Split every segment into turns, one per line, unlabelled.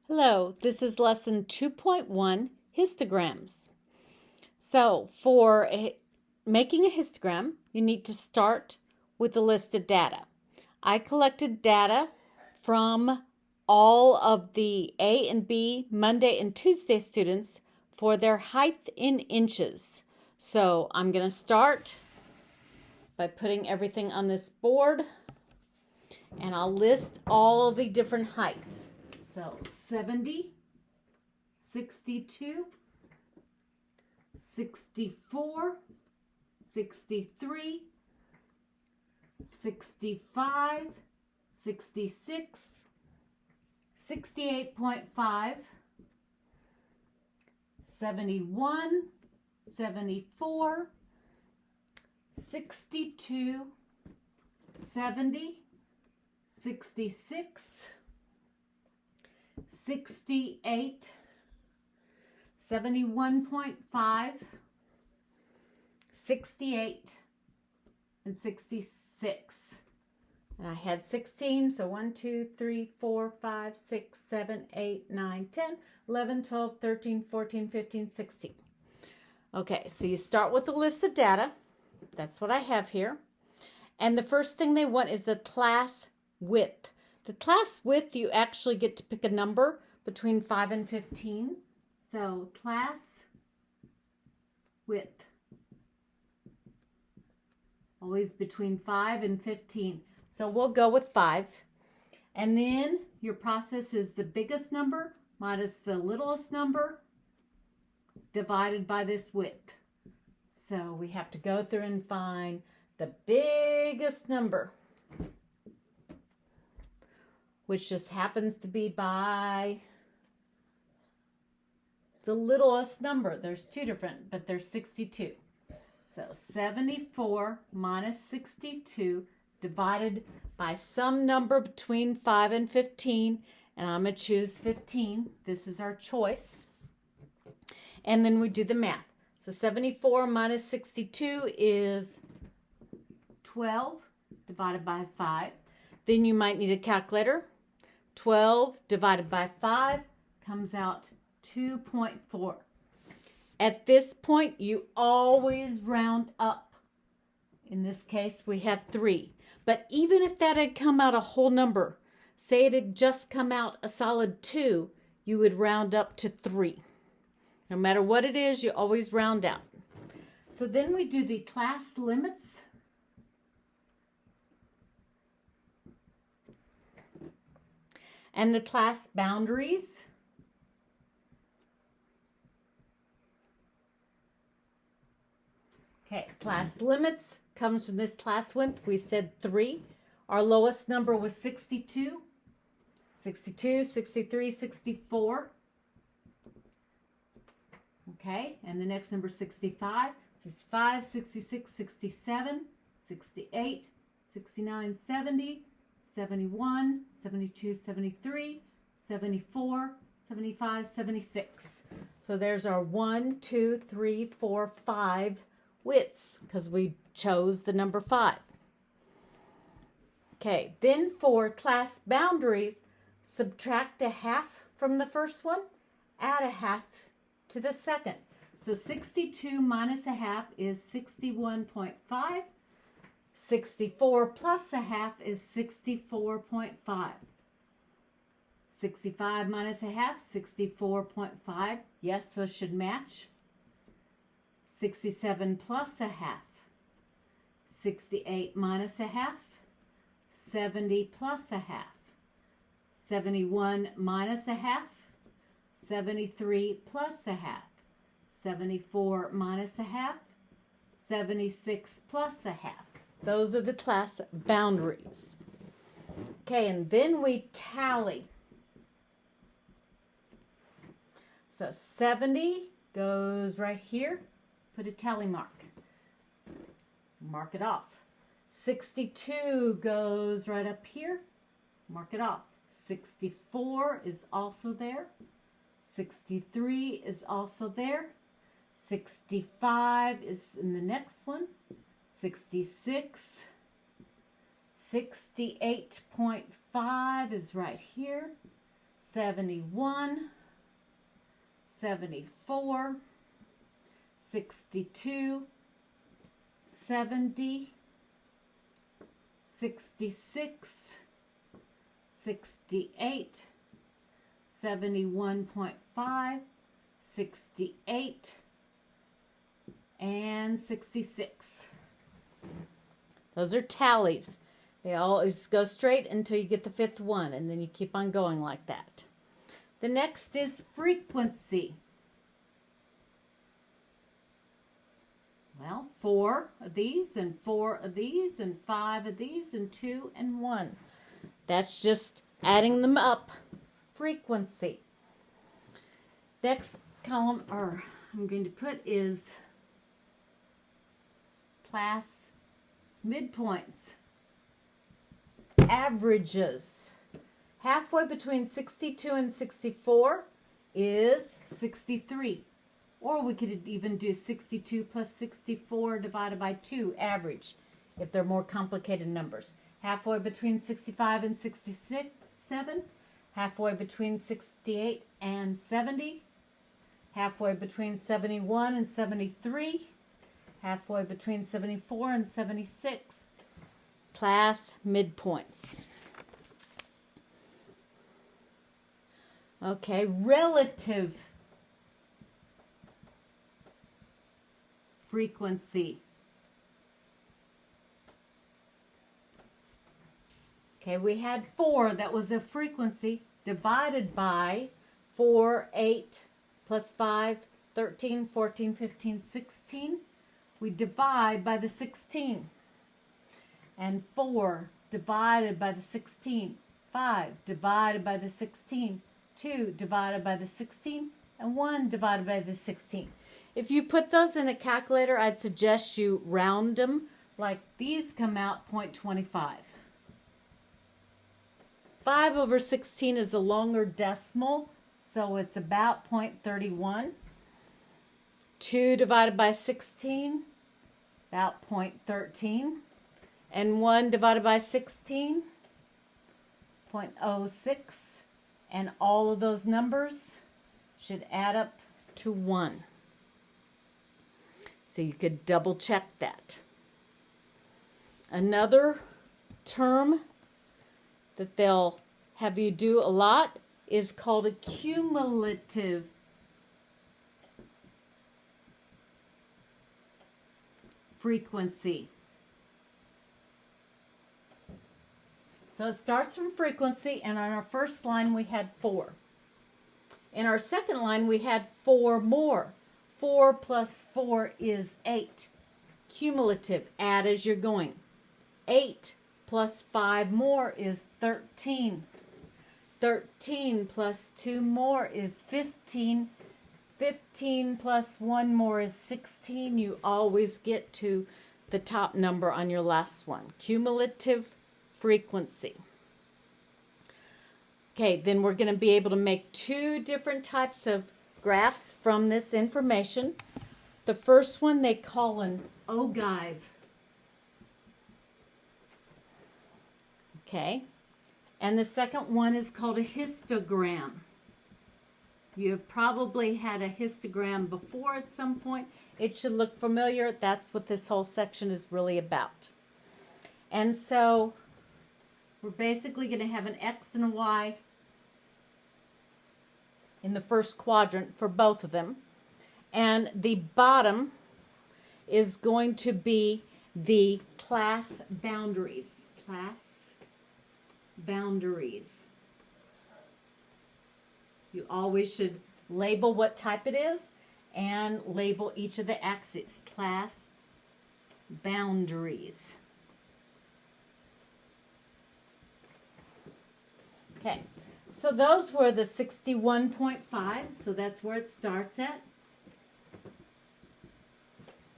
Hello, this is lesson 2.1, histograms. So for making a histogram, you need to start with a list of data. I collected data from all of the A and B Monday and Tuesday students for their height in inches. So I'm going to start by putting everything on this board, and I'll list all of the different heights. So 70, 62, 64, 63, 65, 66, 68.5, 71, 74, 62, 70, 66, 68, 71.5, 68, and 66. And I had 16, so 1, 2, 3, 4, 5, 6, 7, 8, 9, 10, 11, 12, 13, 14, 15, 16. Okay, so you start with a list of data. That's what I have here. And the first thing they want is the class width. The class width, you actually get to pick a number between 5 and 15. So class width, always between 5 and 15. So we'll go with 5. And then your process is the biggest number minus the littlest number divided by this width. So we have to go through and find the biggest number, which just happens to be by the littlest number. There's two different, but there's 62. So 74 minus 62 divided by some number between 5 and 15, and I'm going to choose 15. This is our choice. And then we do the math. So 74 minus 62 is 12 divided by 5. Then you might need a calculator. 12 divided by 5 comes out 2.4. At this point, you always round up. In this case, we have 3. But even if that had come out a whole number, say it had just come out a solid 2, you would round up to 3. No matter what it is, you always round out. So then we do the class limits. And the class boundaries. Okay, class limits comes from this class width. We said 3. Our lowest number was 62. 62, 63, 64. Okay, and the next number is 65. 65, 66, 67, 68, 69, 70. 71, 72, 73, 74, 75, 76. So there's our 1, 2, 3, 4, 5 widths because we chose the number 5. Okay, then for class boundaries, subtract a half from the first one, add a half to the second. So 62 minus a half is 61.5. 64 plus a half is 64.5. 65 minus a half, 64.5. Yes, so it should match. 67 plus a half, 68 minus a half, 70 plus a half. 71 minus a half, 73 plus a half. 74 minus a half, 76 plus a half. Those are the class boundaries. Okay, and then we tally. So 70 goes right here. Put a tally mark. Mark it off. 62 goes right up here. Mark it off. 64 is also there. 63 is also there. 65 is in the next one. 66, 68.5 is right here. 71, 74, 62, 70, 66, 68, 71.5, 68, and 66. Those are tallies. They always go straight until you get the fifth one, and then you keep on going like that. The next is frequency. Well, 4 of these, and 4 of these, and 5 of these, and 2 and 1. That's just adding them up. Frequency. Next column, or I'm going to put, is class midpoints. Averages. Halfway between 62 and 64 is 63. Or we could even do 62 plus 64 divided by 2, average, if they're more complicated numbers. Halfway between 65 and 67. Halfway between 68 and 70. Halfway between 71 and 73. Halfway between 74 and 76. Class midpoints. Okay, relative frequency. Okay, we had 4, that was a frequency, divided by 4, 8, plus 5, 13, 14, 15, 16. We divide by the 16. And 4 divided by the 16. 5 divided by the 16. 2 divided by the 16. And 1 divided by the 16. If you put those in a calculator, I'd suggest you round them. Like these come out 0.25. 5 over 16 is a longer decimal, so it's about 0.31. 2 divided by 16, about 0.13. And 1 divided by 16, 0.06. And all of those numbers should add up to 1. So you could double check that. Another term that they'll have you do a lot is called a cumulative frequency. So it starts from frequency, and on our first line we had 4. In our second line we had 4 more. 4 plus 4 is 8. Cumulative, add as you're going. 8 plus 5 more is 13. 13 plus 2 more is 15. 15 plus 1 more is 16. You always get to the top number on your last one. Cumulative frequency. Okay, then we're going to be able to make 2 different types of graphs from this information. The first one they call an ogive. Okay, and the second one is called a histogram. You've probably had a histogram before at some point. It should look familiar. That's what this whole section is really about. And so we're basically going to have an X and a Y in the first quadrant for both of them. And the bottom is going to be the class boundaries. Class boundaries. You always should label what type it is and label each of the axes. Class boundaries. Okay, so those were the 61.5, so that's where it starts at.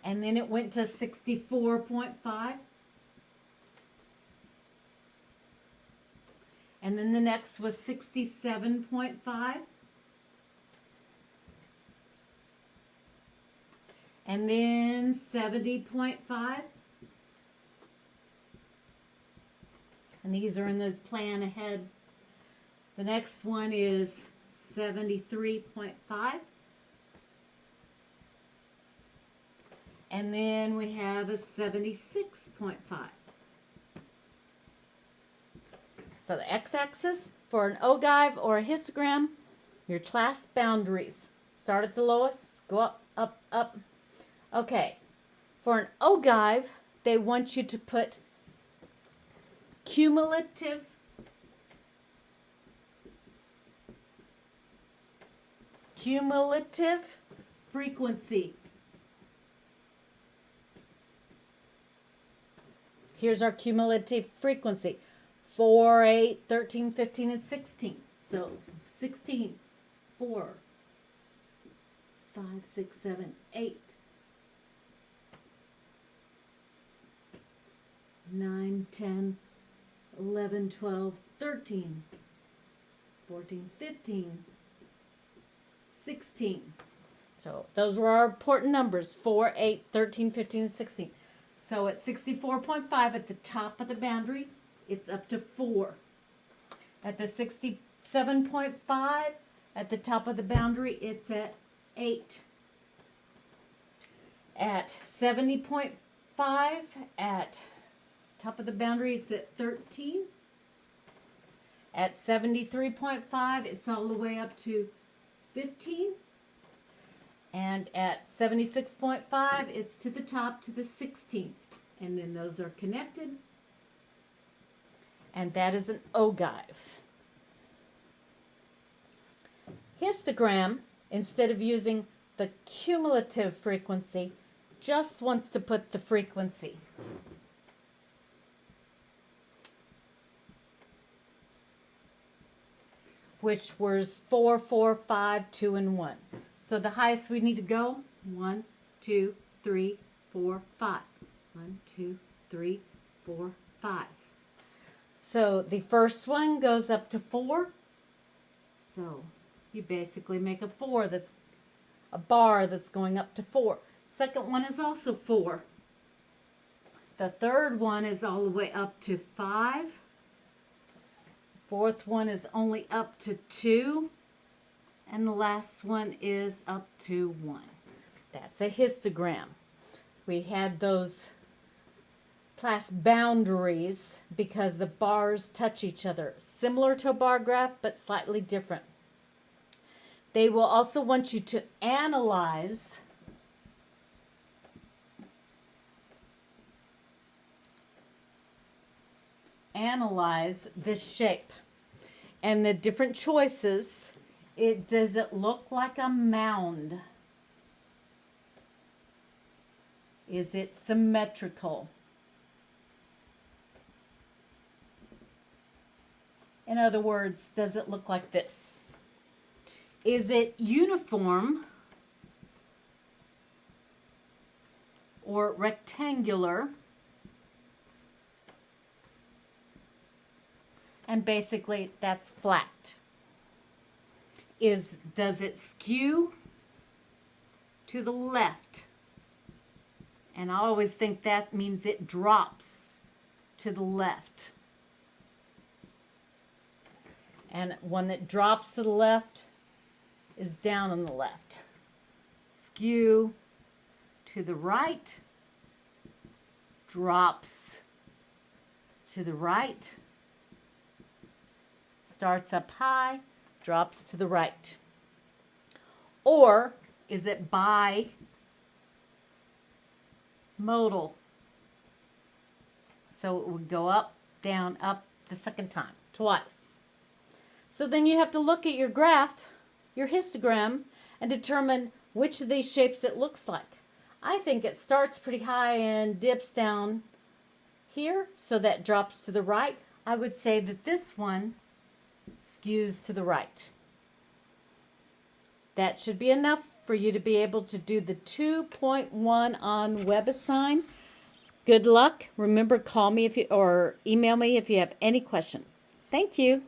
And then it went to 64.5. And then the next was 67.5. And then 70.5. And these are in those plan ahead The next one is 73.5. And then we have a 76.5. So the x-axis for an ogive or a histogram, your class boundaries. Start at the lowest, go up, up, up. Okay, for an ogive, they want you to put cumulative frequency. Here's our cumulative frequency. 4, 8, 13, 15, and 16. So 16, 4, 5, 6, 7, 8, 9, 10, 11, 12, 13, 14, 15, 16. So those were our important numbers, 4, 8, 13, 15, and 16. So at 64.5 at the top of the boundary, it's up to 4. At the 67.5 at the top of the boundary, it's at 8. At 70.5 at top of the boundary, it's at 13. At 73.5, it's all the way up to 15. And at 76.5, it's to the top to the 16. And then those are connected. And that is an ogive. Histogram, instead of using the cumulative frequency, just wants to put the frequency. Which was 4, 4, 5, 2, and 1. So the highest we need to go, 1, 2, 3, 4, 5. 1, 2, 3, 4, 5. So the first one goes up to 4. So you basically make a 4 that's a bar that's going up to 4. Second one is also 4. The third one is all the way up to 5. Fourth one is only up to 2. And the last one is up to 1. That's a histogram. We had those class boundaries because the bars touch each other. Similar to a bar graph, but slightly different. They will also want you to analyze this shape. And the different choices, does it look like a mound? Is it symmetrical? In other words, does it look like this? Is it uniform or rectangular? And basically, that's flat. Does it skew to the left? And I always think that means it drops to the left. And one that drops to the left is down on the left. Skew to the right, drops to the right, starts up high, drops to the right. Or is it bimodal? So it would go up, down, up the second time, twice. So then you have to look at your graph, your histogram, and determine which of these shapes it looks like. I think it starts pretty high and dips down here, so that drops to the right. I would say that this one skews to the right. That should be enough for you to be able to do the 2.1 on WebAssign. Good luck. Remember, call me or email me if you have any question. Thank you.